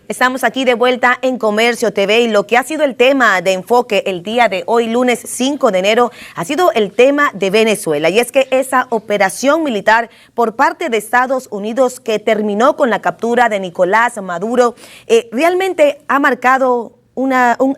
Estamos aquí de vuelta en Comercio TV y lo que ha sido el tema de enfoque el día de hoy, lunes 5 de enero, ha sido el tema de Venezuela. Y es que esa operación militar por parte de Estados Unidos que terminó con la captura de Nicolás Maduro realmente ha marcado un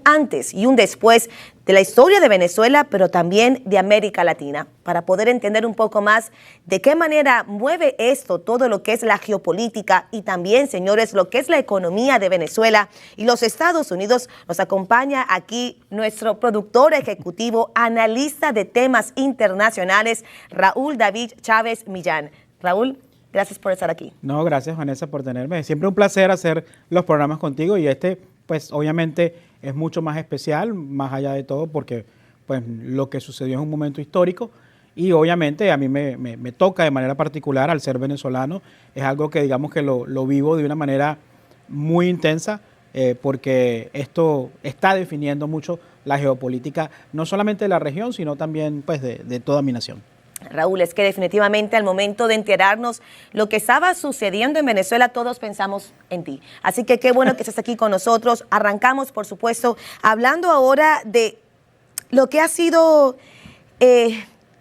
antes y un después de la historia de Venezuela, pero también de América Latina, para poder entender un poco más de qué manera mueve esto, todo lo que es la geopolítica y también, señores, lo que es la economía de Venezuela y los Estados Unidos. Nos acompaña aquí nuestro productor ejecutivo, analista de temas internacionales, Raúl David Chávez Millán. Raúl, gracias por estar aquí. No, gracias, Vanessa, por tenerme. Es siempre un placer hacer los programas contigo y pues obviamente es mucho más especial, más allá de todo, porque pues lo que sucedió es un momento histórico y obviamente a mí me toca de manera particular al ser venezolano. Es algo que digamos que lo vivo de una manera muy intensa porque esto está definiendo mucho la geopolítica, no solamente de la región, sino también pues de toda mi nación. Raúl, es que definitivamente al momento de enterarnos lo que estaba sucediendo en Venezuela, todos pensamos en ti. Así que qué bueno que estés aquí con nosotros. Arrancamos, por supuesto, hablando ahora de lo que ha sido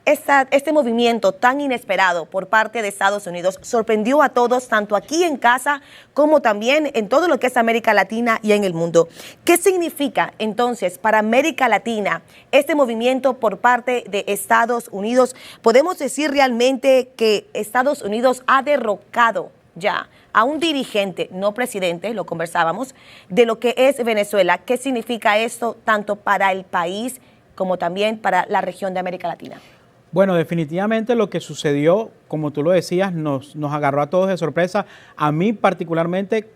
este movimiento tan inesperado por parte de Estados Unidos. Sorprendió a todos, tanto aquí en casa como también en todo lo que es América Latina y en el mundo. ¿Qué significa entonces para América Latina este movimiento por parte de Estados Unidos? ¿Podemos decir realmente que Estados Unidos ha derrocado ya a un dirigente, no presidente, lo conversábamos, de lo que es Venezuela? ¿Qué significa esto tanto para el país como también para la región de América Latina? Bueno, definitivamente lo que sucedió, como tú lo decías, nos agarró a todos de sorpresa. A mí particularmente,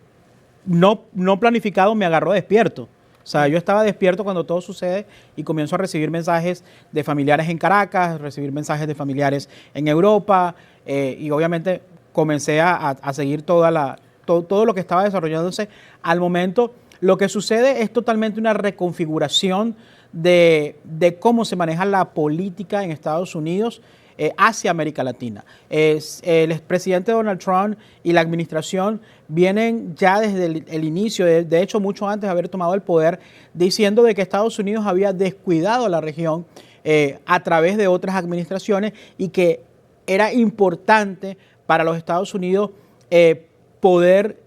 no planificado, me agarró despierto. O sea, yo estaba despierto cuando todo sucede y comienzo a recibir mensajes de familiares en Caracas, recibir mensajes de familiares en Europa y obviamente comencé a seguir todo lo que estaba desarrollándose al momento. Lo que sucede es totalmente una reconfiguración de cómo se maneja la política en Estados Unidos hacia América Latina. El expresidente Donald Trump y la administración vienen ya desde el inicio, de hecho mucho antes de haber tomado el poder, diciendo de que Estados Unidos había descuidado a la región a través de otras administraciones y que era importante para los Estados Unidos poder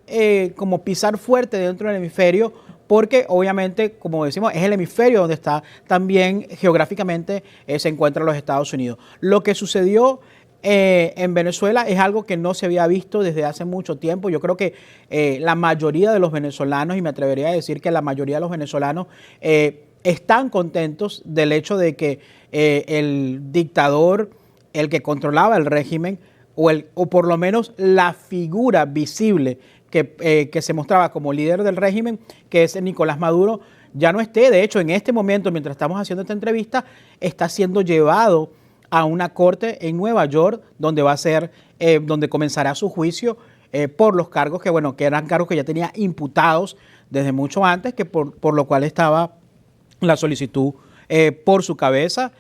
como pisar fuerte dentro del hemisferio, porque obviamente, como decimos, es el hemisferio donde está también geográficamente se encuentran los Estados Unidos. Lo que sucedió en Venezuela es algo que no se había visto desde hace mucho tiempo. Yo creo que la mayoría de los venezolanos, y me atrevería a decir que la mayoría de los venezolanos están contentos del hecho de que el dictador, el que controlaba el régimen, o por lo menos la figura visible que se mostraba como líder del régimen, que es Nicolás Maduro, ya no esté. De hecho, en este momento, mientras estamos haciendo esta entrevista, está siendo llevado a una corte en Nueva York, donde va a ser, donde comenzará su juicio por los cargos que eran cargos que ya tenía imputados desde mucho antes, que por lo cual estaba la solicitud por su cabeza,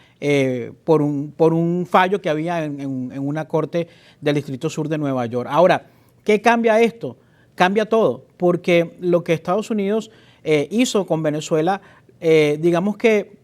por un fallo que había en una corte del Distrito Sur de Nueva York. Ahora, ¿qué cambia esto? Cambia todo, porque lo que Estados Unidos hizo con Venezuela, digamos que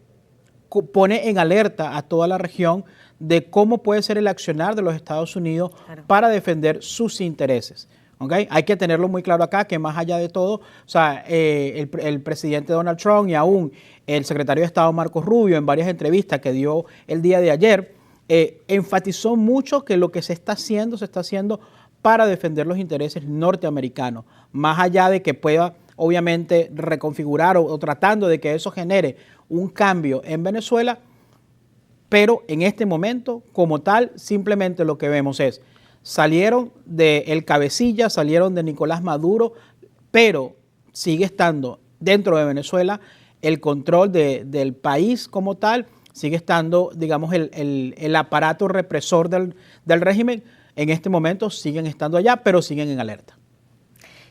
pone en alerta a toda la región de cómo puede ser el accionar de los Estados Unidos para defender sus intereses. ¿Okay? Hay que tenerlo muy claro acá, que más allá de todo, o sea, el presidente Donald Trump y aún el secretario de Estado Marcos Rubio, en varias entrevistas que dio el día de ayer, enfatizó mucho que lo que se está haciendo para defender los intereses norteamericanos, más allá de que pueda obviamente reconfigurar o tratando de que eso genere un cambio en Venezuela, pero en este momento como tal simplemente lo que vemos es salieron del cabecilla, salieron de Nicolás Maduro, pero sigue estando dentro de Venezuela el control del país como tal, sigue estando, digamos, el aparato represor del régimen. En este momento siguen estando allá, pero siguen en alerta.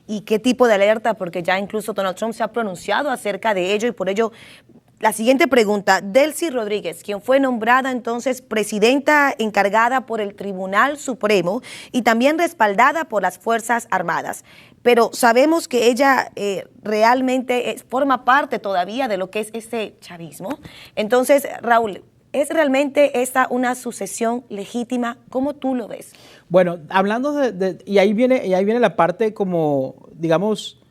¿Y qué tipo de alerta? Porque ya incluso Donald Trump se ha pronunciado acerca de ello y por ello La siguiente pregunta, Delcy Rodríguez, quien fue nombrada entonces presidenta encargada por el Tribunal Supremo y también respaldada por las Fuerzas Armadas, pero sabemos que ella realmente forma parte todavía de lo que es ese chavismo. Entonces, Raúl, ¿es realmente esta una sucesión legítima? ¿Cómo tú lo ves? Bueno, hablando y ahí viene la parte como, digamos,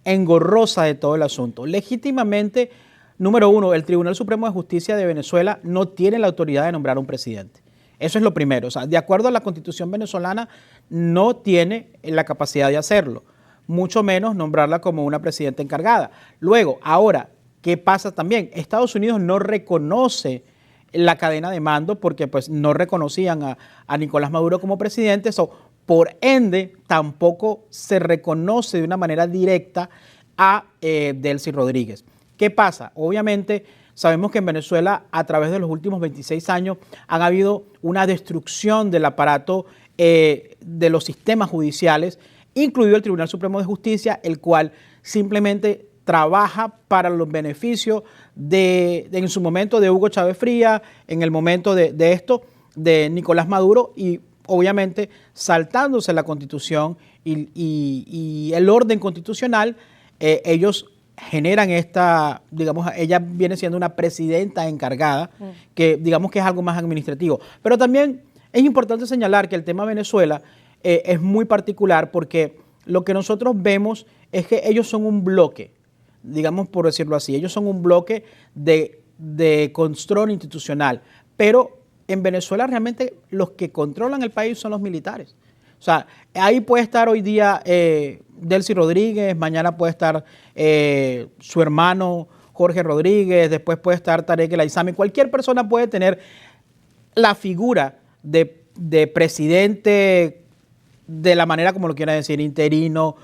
engorrosa de todo el asunto. Legítimamente, número uno, el Tribunal Supremo de Justicia de Venezuela no tiene la autoridad de nombrar un presidente. Eso es lo primero. O sea, de acuerdo a la Constitución venezolana, no tiene la capacidad de hacerlo, mucho menos nombrarla como una presidenta encargada. Luego, ahora, ¿qué pasa también? Estados Unidos no reconoce la cadena de mando porque pues no reconocían a Nicolás Maduro como presidente. Por ende, tampoco se reconoce de una manera directa a Delcy Rodríguez. ¿Qué pasa? Obviamente sabemos que en Venezuela a través de los últimos 26 años han habido una destrucción del aparato de los sistemas judiciales, incluido el Tribunal Supremo de Justicia, el cual simplemente trabaja para los beneficios en su momento de Hugo Chávez Frías, en el momento de Nicolás Maduro y obviamente saltándose la Constitución y el orden constitucional. Ellos generan digamos, ella viene siendo una presidenta encargada, que digamos que es algo más administrativo. Pero también es importante señalar que el tema Venezuela es muy particular porque lo que nosotros vemos es que ellos son un bloque, digamos por decirlo así, ellos son un bloque de control institucional, pero en Venezuela realmente los que controlan el país son los militares. O sea, ahí puede estar hoy día Delcy Rodríguez, mañana puede estar su hermano Jorge Rodríguez, después puede estar Tarek El Aissami. Cualquier persona puede tener la figura de presidente de la manera como lo quiera decir, interino,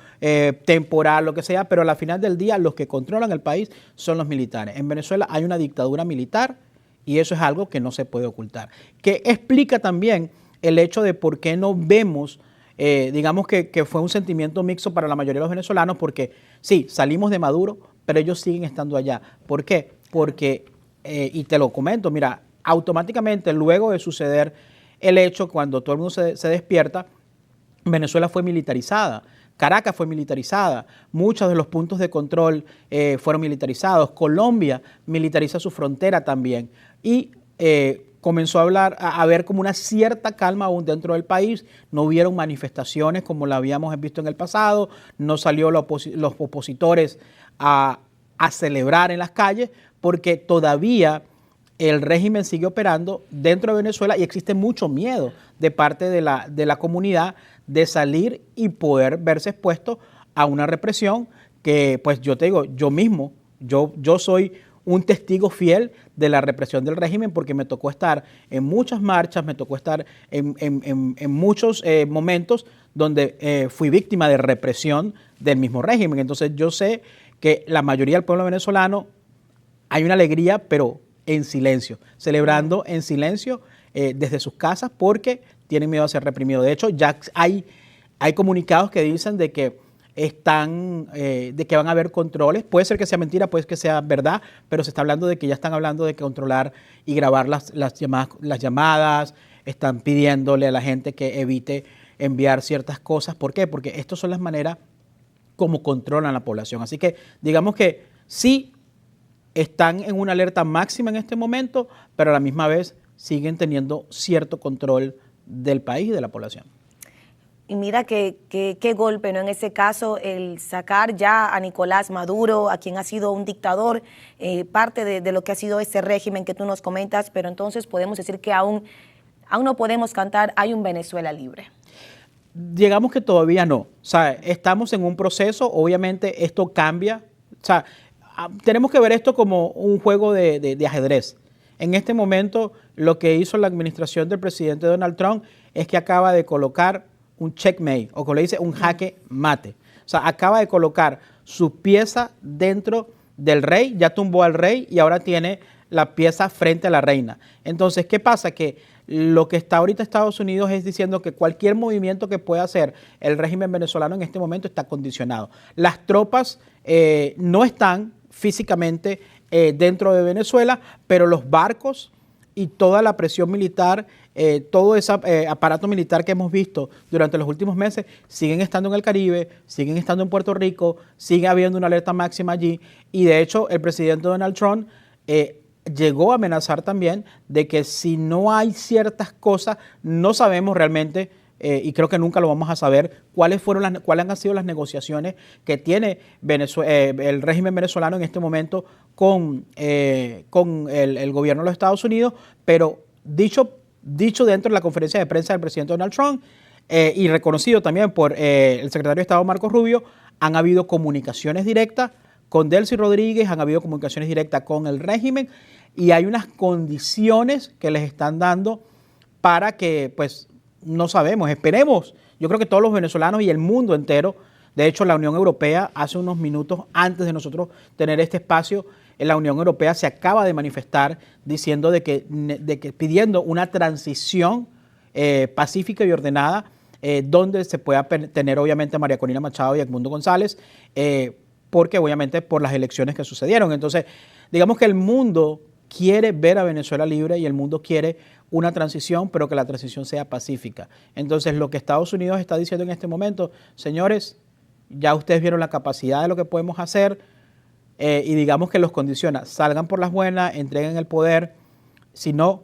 temporal, lo que sea, pero al final del día los que controlan el país son los militares. En Venezuela hay una dictadura militar y eso es algo que no se puede ocultar. Que explica también el hecho de por qué no vemos, digamos que fue un sentimiento mixto para la mayoría de los venezolanos, porque sí, salimos de Maduro, pero ellos siguen estando allá. ¿Por qué? Porque, y te lo comento, mira, automáticamente luego de suceder el hecho, cuando todo el mundo se despierta, Venezuela fue militarizada. Caracas fue militarizada, muchos de los puntos de control fueron militarizados, Colombia militariza su frontera también y comenzó a haber como una cierta calma aún dentro del país, no hubieron manifestaciones como la habíamos visto en el pasado, no salió los opositores a celebrar en las calles porque todavía el régimen sigue operando dentro de Venezuela y existe mucho miedo de parte de la comunidad de salir y poder verse expuesto a una represión que, pues yo te digo, yo soy un testigo fiel de la represión del régimen porque me tocó estar en muchas marchas, me tocó estar en muchos momentos donde fui víctima de represión del mismo régimen. Entonces yo sé que la mayoría del pueblo venezolano hay una alegría, pero en silencio, celebrando en silencio desde sus casas porque tienen miedo a ser reprimidos. De hecho, ya hay comunicados que dicen de que van a haber controles. Puede ser que sea mentira, puede ser que sea verdad, pero se está hablando de que ya están hablando de controlar y grabar las llamadas, están pidiéndole a la gente que evite enviar ciertas cosas. ¿Por qué? Porque estas son las maneras como controlan la población. Así que digamos que sí están en una alerta máxima en este momento, pero a la misma vez siguen teniendo cierto control del país y de la población. Y mira qué golpe, ¿no? En ese caso, el sacar ya a Nicolás Maduro, a quien ha sido un dictador, parte de lo que ha sido ese régimen que tú nos comentas, pero entonces podemos decir que aún no podemos cantar "Hay un Venezuela libre". Digamos que todavía no. O sea, estamos en un proceso, obviamente esto cambia. O sea, tenemos que ver esto como un juego de ajedrez. En este momento, lo que hizo la administración del presidente Donald Trump es que acaba de colocar un checkmate, o como le dice, un jaque mate. O sea, acaba de colocar su pieza dentro del rey, ya tumbó al rey y ahora tiene la pieza frente a la reina. Entonces, ¿qué pasa? Que lo que está ahorita Estados Unidos es diciendo que cualquier movimiento que pueda hacer el régimen venezolano en este momento está condicionado. Las tropas no están físicamente dentro de Venezuela, pero los barcos y toda la presión militar, todo ese aparato militar que hemos visto durante los últimos meses, siguen estando en el Caribe, siguen estando en Puerto Rico, sigue habiendo una alerta máxima allí, y de hecho el presidente Donald Trump llegó a amenazar también de que si no hay ciertas cosas, no sabemos realmente, y creo que nunca lo vamos a saber, cuáles han sido las negociaciones que tiene el régimen venezolano en este momento con el gobierno de los Estados Unidos, pero dicho dentro de la conferencia de prensa del presidente Donald Trump y reconocido también por el secretario de Estado Marco Rubio, han habido comunicaciones directas con Delcy Rodríguez, han habido comunicaciones directas con el régimen, y hay unas condiciones que les están dando para que, pues, no sabemos, esperemos. Yo creo que todos los venezolanos y el mundo entero, de hecho la Unión Europea, hace unos minutos antes de nosotros tener este espacio, la Unión Europea se acaba de manifestar diciendo de que pidiendo una transición pacífica y ordenada, donde se pueda tener obviamente a María Corina Machado y a Edmundo González, porque obviamente por las elecciones que sucedieron. Entonces, digamos que el mundo quiere ver a Venezuela libre y el mundo quiere una transición, pero que la transición sea pacífica. Entonces, lo que Estados Unidos está diciendo en este momento, señores, ya ustedes vieron la capacidad de lo que podemos hacer, y digamos que los condiciona, salgan por las buenas, entreguen el poder, si no,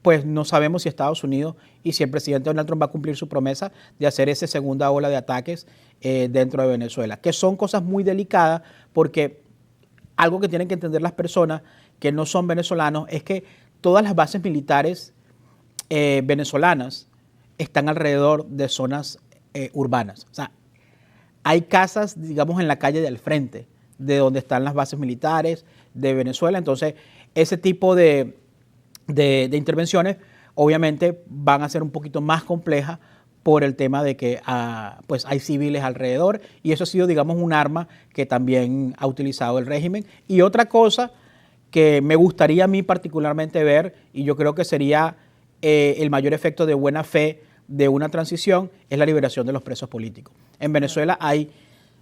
pues no sabemos si Estados Unidos y si el presidente Donald Trump va a cumplir su promesa de hacer esa segunda ola de ataques dentro de Venezuela, que son cosas muy delicadas, porque algo que tienen que entender las personas que no son venezolanos es que todas las bases militares venezolanas están alrededor de zonas urbanas. O sea, hay casas, digamos, en la calle del frente, de donde están las bases militares de Venezuela. Entonces, ese tipo de intervenciones obviamente van a ser un poquito más complejas por el tema de que pues hay civiles alrededor, y eso ha sido, digamos, un arma que también ha utilizado el régimen. Y otra cosa que me gustaría a mí particularmente ver, y yo creo que sería el mayor efecto de buena fe de una transición, es la liberación de los presos políticos. En Venezuela hay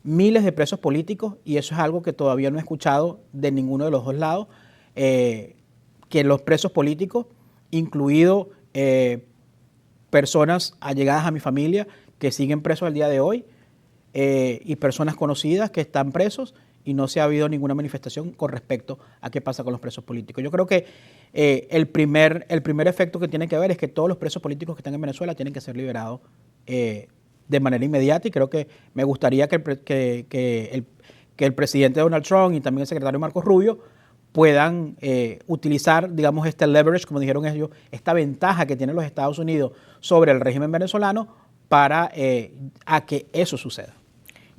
miles de presos políticos, y eso es algo que todavía no he escuchado de ninguno de los dos lados, que los presos políticos, incluido personas allegadas a mi familia que siguen presos al día de hoy, y personas conocidas que están presos, y no se ha habido ninguna manifestación con respecto a qué pasa con los presos políticos. Yo creo que el primer efecto que tiene que ver es que todos los presos políticos que están en Venezuela tienen que ser liberados de manera inmediata, y creo que me gustaría que el presidente Donald Trump y también el secretario Marco Rubio puedan utilizar, digamos, este leverage, como dijeron ellos, esta ventaja que tienen los Estados Unidos sobre el régimen venezolano para a que eso suceda.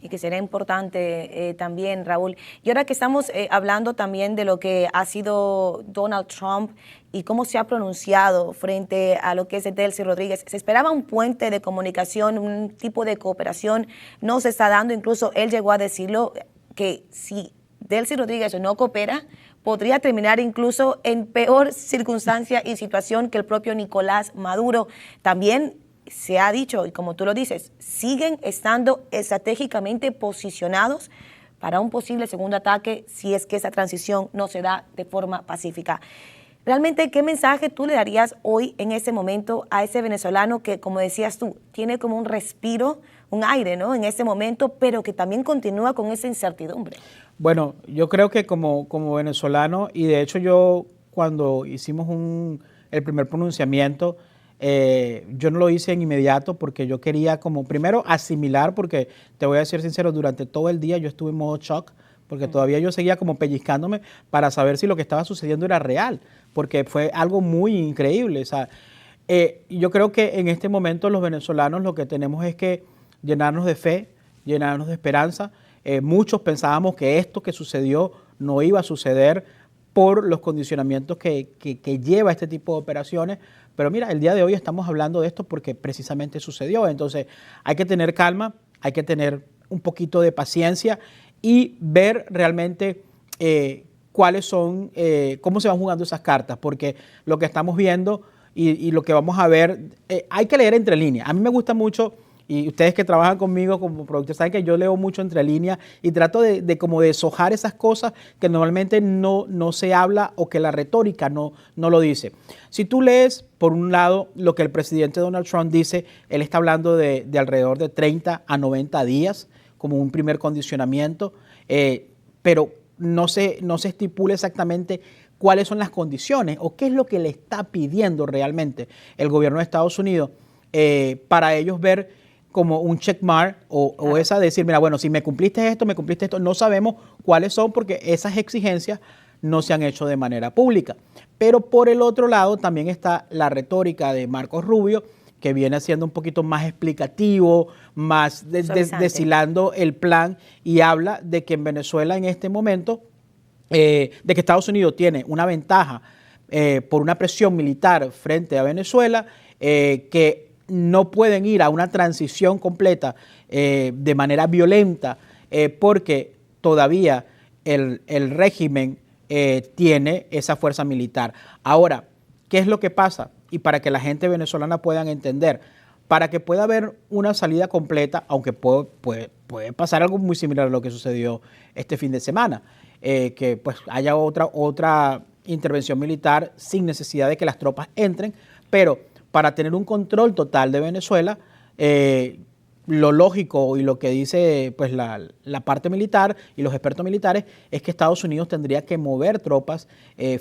Y que será importante también, Raúl. Y ahora que estamos hablando también de lo que ha sido Donald Trump y cómo se ha pronunciado frente a lo que es Delcy Rodríguez, se esperaba un puente de comunicación, un tipo de cooperación, no se está dando. Incluso él llegó a decirlo, que si Delcy Rodríguez no coopera, podría terminar incluso en peor circunstancia y situación que el propio Nicolás Maduro. También se ha dicho, y como tú lo dices, siguen estando estratégicamente posicionados para un posible segundo ataque si es que esa transición no se da de forma pacífica. Realmente, ¿qué mensaje tú le darías hoy en ese momento a ese venezolano que, como decías tú, tiene como un respiro, un aire, ¿no?, en ese momento, pero que también continúa con esa incertidumbre? Bueno, yo creo que como venezolano, y de hecho yo cuando hicimos el primer pronunciamiento, yo no lo hice en inmediato porque yo quería como primero asimilar, porque te voy a ser sincero, durante todo el día yo estuve en modo shock, porque todavía yo seguía como pellizcándome para saber si lo que estaba sucediendo era real, porque fue algo muy increíble. O sea, yo creo que en este momento los venezolanos lo que tenemos es que llenarnos de fe, llenarnos de esperanza. Muchos pensábamos que esto que sucedió no iba a suceder por los condicionamientos que lleva este tipo de operaciones, pero mira, el día de hoy estamos hablando de esto porque precisamente sucedió. Entonces hay que tener calma, hay que tener un poquito de paciencia y ver realmente cuáles son, cómo se van jugando esas cartas, porque lo que estamos viendo y lo que vamos a ver, hay que leer entre líneas. A mí me gusta mucho, y ustedes que trabajan conmigo como productores saben que yo leo mucho entre líneas y trato de como de deshojar esas cosas que normalmente no se habla o que la retórica no lo dice. Si tú lees, por un lado, lo que el presidente Donald Trump dice, él está hablando de alrededor de 30 a 90 días como un primer condicionamiento, pero no se estipula exactamente cuáles son las condiciones o qué es lo que le está pidiendo realmente el gobierno de Estados Unidos para ellos ver como un checkmark o esa decir, mira, bueno, si me cumpliste esto, no sabemos cuáles son porque esas exigencias no se han hecho de manera pública. Pero por el otro lado también está la retórica de Marcos Rubio, que viene siendo un poquito más explicativo, más deshilando el plan y habla de que en Venezuela en este momento, de que Estados Unidos tiene una ventaja por una presión militar frente a Venezuela, que no pueden ir a una transición completa de manera violenta porque todavía el régimen tiene esa fuerza militar. Ahora, ¿qué es lo que pasa? Y para que la gente venezolana puedan entender, para que pueda haber una salida completa, aunque puede pasar algo muy similar a lo que sucedió este fin de semana, que pues haya otra intervención militar sin necesidad de que las tropas entren, pero para tener un control total de Venezuela, lo lógico y lo que dice pues la parte militar y los expertos militares es que Estados Unidos tendría que mover tropas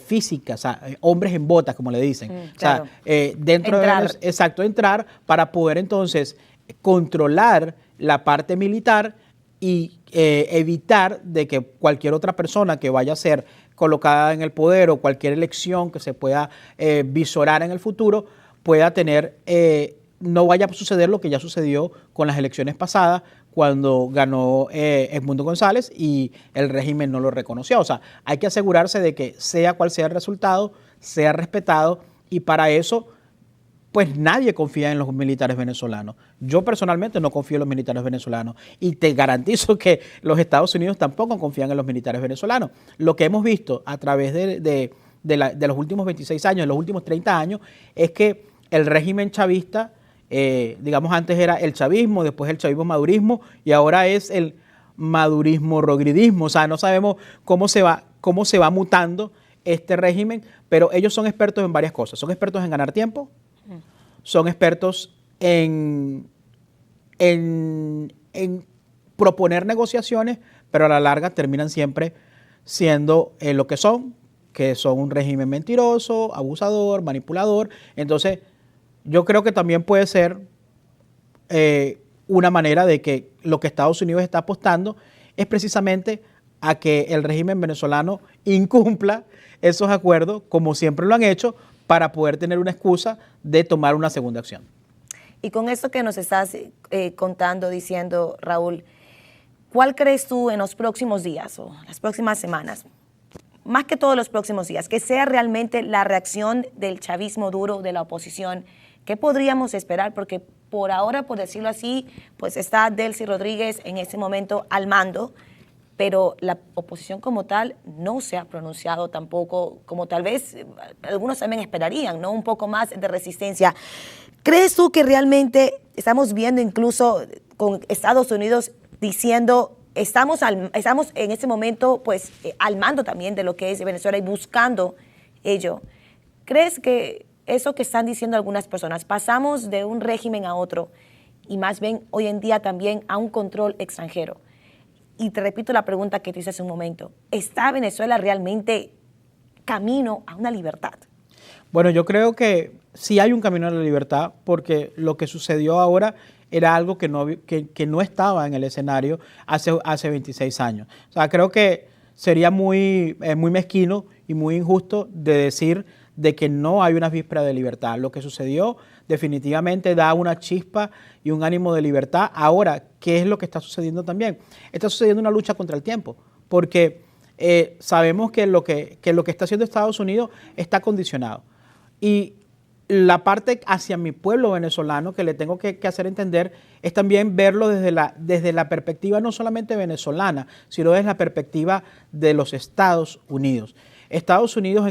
físicas, o sea, hombres en botas, como le dicen. Claro. O sea, dentro de entrar para poder entonces controlar la parte militar y evitar de que cualquier otra persona que vaya a ser colocada en el poder o cualquier elección que se pueda visorar en el futuro pueda tener, no vaya a suceder lo que ya sucedió con las elecciones pasadas cuando ganó Edmundo González y el régimen no lo reconoció. O sea, hay que asegurarse de que sea cual sea el resultado, sea respetado y para eso pues nadie confía en los militares venezolanos. Yo personalmente no confío en los militares venezolanos y te garantizo que los Estados Unidos tampoco confían en los militares venezolanos. Lo que hemos visto a través de los últimos 26 años, de los últimos 30 años, es que el régimen chavista, digamos antes era el chavismo, después el chavismo-madurismo y ahora es el madurismo-rogridismo. O sea, no sabemos cómo se va mutando este régimen, pero ellos son expertos en varias cosas. Son expertos en ganar tiempo, son expertos en proponer negociaciones, pero a la larga terminan siempre siendo lo que son un régimen mentiroso, abusador, manipulador. Entonces, yo creo que también puede ser una manera de que lo que Estados Unidos está apostando es precisamente a que el régimen venezolano incumpla esos acuerdos, como siempre lo han hecho, para poder tener una excusa de tomar una segunda acción. Y con esto que nos estás contando, diciendo, Raúl, ¿cuál crees tú en los próximos días o las próximas semanas, más que todos los próximos días, que sea realmente la reacción del chavismo duro, de la oposición? ¿Qué podríamos esperar? Porque por ahora, por decirlo así, pues está Delcy Rodríguez en este momento al mando, pero la oposición como tal no se ha pronunciado tampoco, como tal vez algunos también esperarían, ¿no? Un poco más de resistencia. ¿Crees tú que realmente estamos viendo incluso con Estados Unidos diciendo estamos en este momento pues al mando también de lo que es Venezuela y buscando ello? ¿Crees que eso que están diciendo algunas personas, pasamos de un régimen a otro y más bien hoy en día también a un control extranjero? Y te repito la pregunta que te hice hace un momento, ¿está Venezuela realmente camino a una libertad? Bueno, yo creo que sí hay un camino a la libertad porque lo que sucedió ahora era algo que no estaba en el escenario hace 26 años. O sea, creo que sería muy mezquino y muy injusto de decir de que no hay una víspera de libertad. Lo que sucedió definitivamente da una chispa y un ánimo de libertad. Ahora, ¿qué es lo que está sucediendo también? Está sucediendo una lucha contra el tiempo, porque sabemos que lo que está haciendo Estados Unidos está condicionado. Y la parte hacia mi pueblo venezolano que le tengo que hacer entender es también verlo desde la perspectiva no solamente venezolana, sino desde la perspectiva de los Estados Unidos. Estados Unidos ya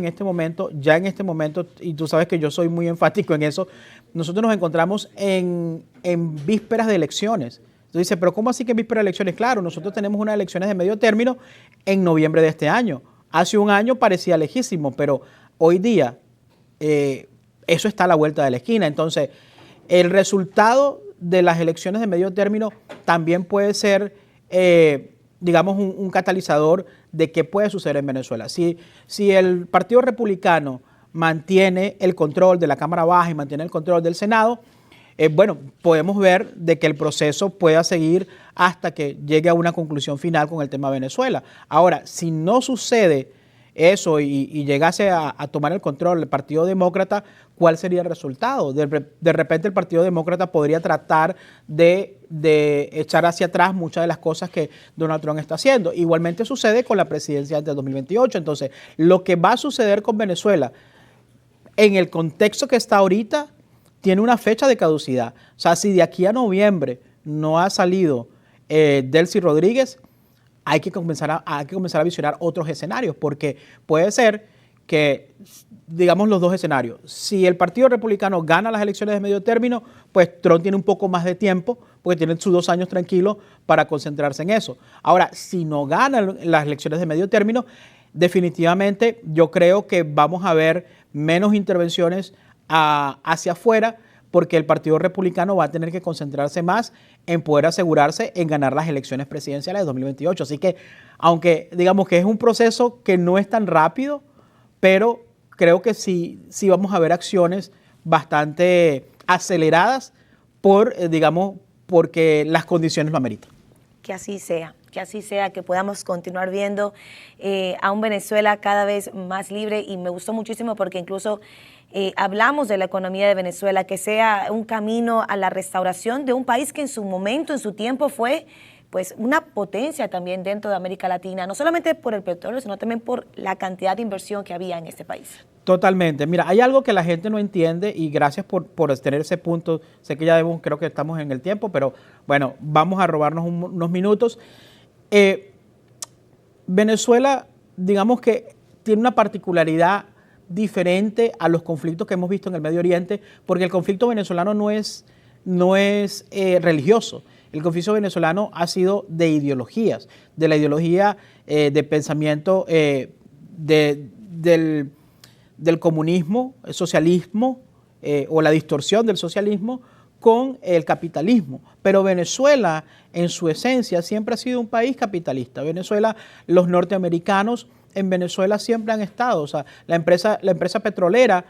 en este momento, y tú sabes que yo soy muy enfático en eso, nosotros nos encontramos en vísperas de elecciones. Entonces dice, pero ¿cómo así que en vísperas de elecciones? Claro, nosotros tenemos unas elecciones de medio término en noviembre de este año. Hace un año parecía lejísimo, pero hoy día eso está a la vuelta de la esquina. Entonces, el resultado de las elecciones de medio término también puede ser, digamos, un catalizador de qué puede suceder en Venezuela. Si el Partido Republicano mantiene el control de la Cámara Baja y mantiene el control del Senado, bueno, podemos ver de que el proceso pueda seguir hasta que llegue a una conclusión final con el tema Venezuela. Ahora, si no sucede eso y llegase a tomar el control el Partido Demócrata, ¿cuál sería el resultado? De repente el Partido Demócrata podría tratar de echar hacia atrás muchas de las cosas que Donald Trump está haciendo. Igualmente sucede con la presidencia del 2028. Entonces, lo que va a suceder con Venezuela en el contexto que está ahorita tiene una fecha de caducidad. O sea, si de aquí a noviembre no ha salido Delcy Rodríguez, hay que comenzar a visionar otros escenarios, porque puede ser que, digamos, los dos escenarios. Si el Partido Republicano gana las elecciones de medio término, pues Trump tiene un poco más de tiempo, porque tiene sus 2 años tranquilos para concentrarse en eso. Ahora, si no gana las elecciones de medio término, definitivamente yo creo que vamos a ver menos intervenciones hacia afuera, porque el Partido Republicano va a tener que concentrarse más en poder asegurarse en ganar las elecciones presidenciales de 2028. Así que, aunque digamos que es un proceso que no es tan rápido, pero creo que sí vamos a ver acciones bastante aceleradas porque las condiciones lo ameritan. Que así sea, que podamos continuar viendo a un Venezuela cada vez más libre, y me gustó muchísimo porque incluso hablamos de la economía de Venezuela, que sea un camino a la restauración de un país que en su momento, en su tiempo fue pues una potencia también dentro de América Latina, no solamente por el petróleo, sino también por la cantidad de inversión que había en este país. Totalmente. Mira, hay algo que la gente no entiende, y gracias por tener ese punto. Sé que ya creo que estamos en el tiempo, pero bueno, vamos a robarnos unos minutos. Venezuela, digamos que tiene una particularidad diferente a los conflictos que hemos visto en el Medio Oriente, porque el conflicto venezolano no es religioso. El conflicto venezolano ha sido de ideologías, de la ideología de pensamiento del comunismo, el socialismo o la distorsión del socialismo con el capitalismo. Pero Venezuela, en su esencia, siempre ha sido un país capitalista. Venezuela, los norteamericanos en Venezuela siempre han estado. O sea, la empresa petrolera,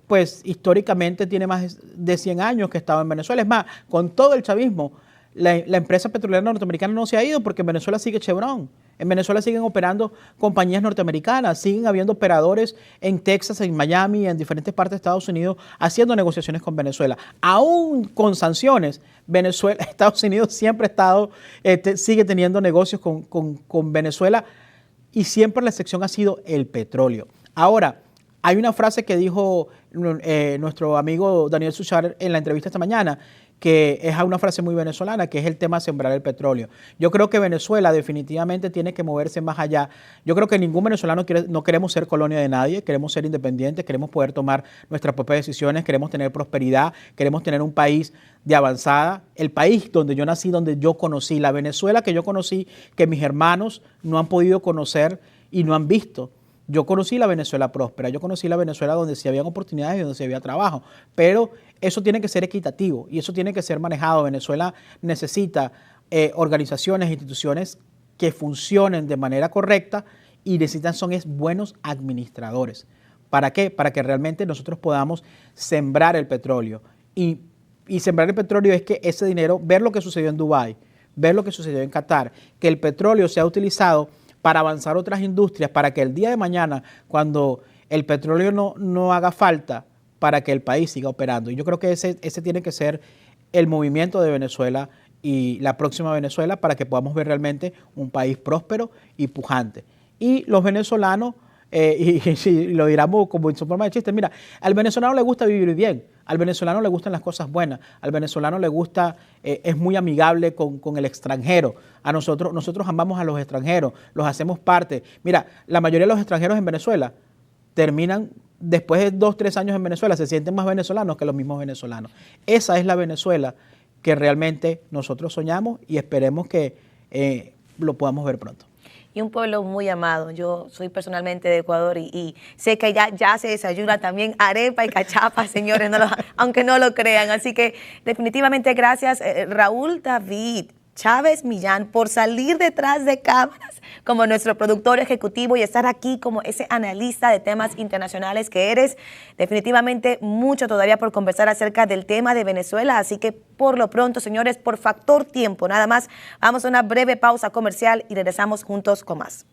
pues históricamente tiene más de 100 años que ha estado en Venezuela. Es más, con todo el chavismo, la empresa petrolera norteamericana no se ha ido, porque en Venezuela sigue Chevron. En Venezuela siguen operando compañías norteamericanas, siguen habiendo operadores en Texas, en Miami, en diferentes partes de Estados Unidos, haciendo negociaciones con Venezuela. Aún con sanciones, Estados Unidos siempre ha estado, sigue teniendo negocios con Venezuela, y siempre la excepción ha sido el petróleo. Ahora, hay una frase que dijo nuestro amigo Daniel Suchar en la entrevista esta mañana, que es una frase muy venezolana, que es el tema de sembrar el petróleo. Yo creo que Venezuela definitivamente tiene que moverse más allá. Yo creo que ningún venezolano no queremos ser colonia de nadie, queremos ser independientes, queremos poder tomar nuestras propias decisiones, queremos tener prosperidad, queremos tener un país de avanzada, el país donde yo nací, donde yo conocí, la Venezuela que yo conocí, que mis hermanos no han podido conocer y no han visto. Yo conocí la Venezuela próspera, yo conocí la Venezuela donde sí había oportunidades y donde sí había trabajo, pero eso tiene que ser equitativo y eso tiene que ser manejado. Venezuela necesita organizaciones, instituciones que funcionen de manera correcta, y necesitan buenos administradores. ¿Para qué? Para que realmente nosotros podamos sembrar el petróleo. Y sembrar el petróleo es que ese dinero, ver lo que sucedió en Dubái, ver lo que sucedió en Qatar, que el petróleo sea utilizado para avanzar otras industrias, para que el día de mañana, cuando el petróleo no haga falta, para que el país siga operando. Y yo creo que ese tiene que ser el movimiento de Venezuela y la próxima Venezuela, para que podamos ver realmente un país próspero y pujante. Y los venezolanos, y lo diramos como en su forma de chiste, mira, al venezolano le gusta vivir bien, Al venezolano le gustan las cosas buenas, al venezolano le gusta, es muy amigable con el extranjero. A nosotros amamos a los extranjeros, los hacemos parte. Mira, la mayoría de los extranjeros en Venezuela terminan, después de 2, 3 años en Venezuela, se sienten más venezolanos que los mismos venezolanos. Esa es la Venezuela que realmente nosotros soñamos y esperemos que lo podamos ver pronto. Y un pueblo muy amado. Yo soy personalmente de Ecuador y sé que ya se desayuna también arepa y cachapa, señores, aunque no lo crean. Así que definitivamente gracias, Raúl David Chávez Millán, por salir detrás de cámaras como nuestro productor ejecutivo y estar aquí como ese analista de temas internacionales que eres. Definitivamente mucho todavía por conversar acerca del tema de Venezuela, así que por lo pronto, señores, por factor tiempo, nada más, vamos a una breve pausa comercial y regresamos juntos con más.